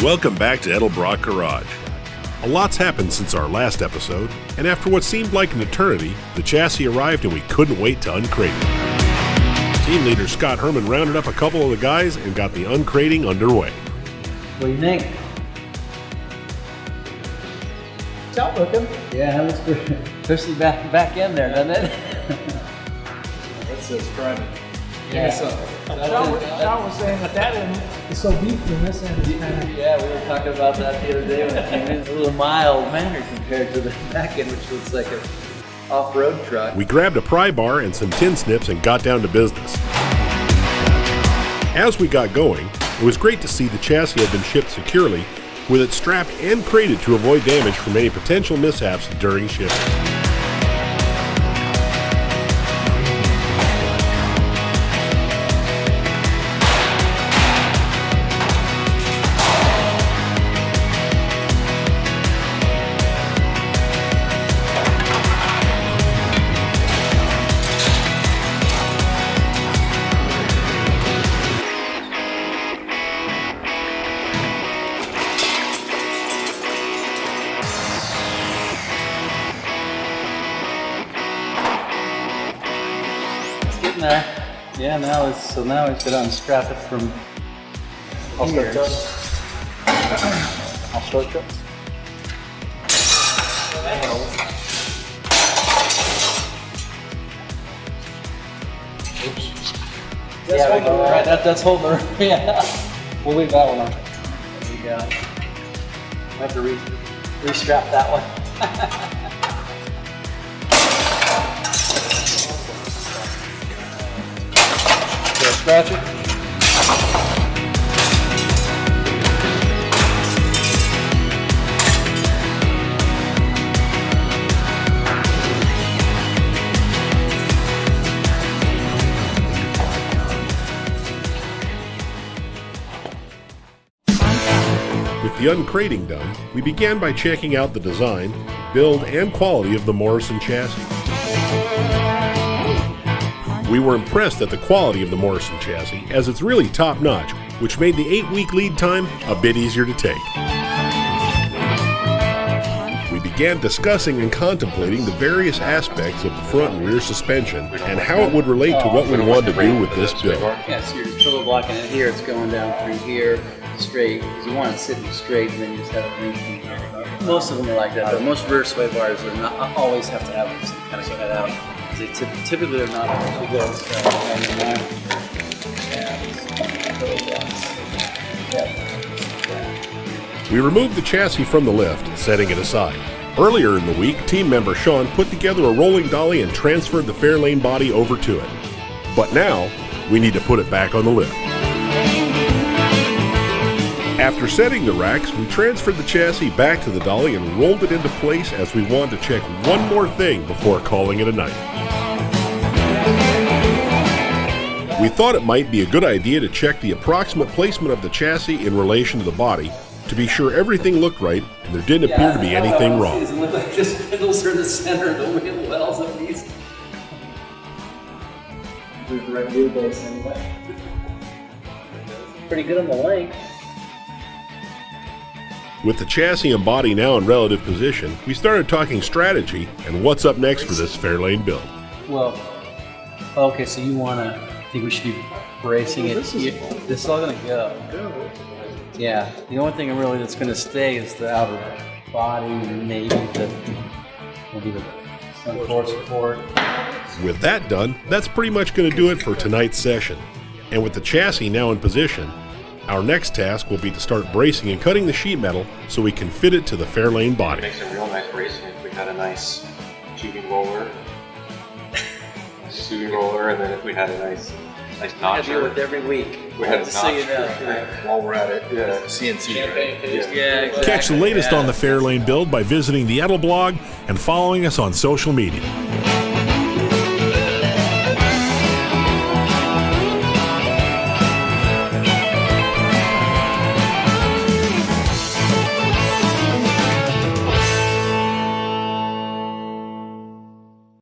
Welcome back to Edelbrock Garage. A lot's happened since our last episode, and after what seemed like an eternity, the chassis arrived and we couldn't wait to uncrate it. Team leader Scott Herman rounded up a couple of the guys and got the uncrating underway. What do you think? It's out looking. Yeah, it looks good. Especially back in there, doesn't it? That says private. Yeah. Sean was saying that end is so deep and this end is kind of... Yeah, we were talking about that the other day when it came in. It's a little mild mannered compared to the back end, which looks like an off-road truck. We grabbed a pry bar and some tin snips and got down to business. As we got going, it was great to see the chassis had been shipped securely, with it strapped and crated to avoid damage from any potential mishaps during shipping. There. Yeah, now he's got to unstrap it from here. I'll short cut. Oops. Yeah, right. That's holding her. Yeah. We'll leave that one on. There you go. I have to restrap that one. Scratch it. With the uncrating done, we began by checking out the design, build, and quality of the Morrison chassis. We were impressed at the quality of the Morrison chassis, as it's really top-notch, which made the 8-week lead time a bit easier to take. We began discussing and contemplating the various aspects of the front and rear suspension and how it would relate to what we wanted to do with this build. Yeah, so you're just pillow blocking it here, it's going down through here, straight, because you want it sitting straight, and then you just have it lengthening. Most of them are like that, but most rear sway bars are not always have to have some kind of cut out. They typically are not too good. We removed the chassis from the lift, setting it aside. Earlier in the week, team member Sean put together a rolling dolly and transferred the Fairlane body over to it. But now, we need to put it back on the lift. After setting the racks, we transferred the chassis back to the dolly and rolled it into place as we wanted to check one more thing before calling it a night. We thought it might be a good idea to check the approximate placement of the chassis in relation to the body to be sure everything looked right and there didn't appear to be anything wrong. It doesn't look like the spindles are in the center of the wheel wells at least. There's the right wheelbase anyway. Pretty good on the length. With the chassis and body now in relative position, we started talking strategy and what's up next for this Fairlane build. Well, okay, so you think we should be bracing it. This is all going to go. Yeah, the only thing really that's going to stay is the outer body, and maybe will be the front door support. With that done, that's pretty much going to do it for tonight's session. And with the chassis now in position, our next task will be to start bracing and cutting the sheet metal so we can fit it to the Fairlane body. It makes a real nice bracing if we had a nice tubing roller, and then if we had a nice notcher. I deal with every week. We had a just so you know. notcher. While we're at it, CNC, right? Yeah, exactly. Catch the latest on the Fairlane build by visiting the Edelblog and following us on social media.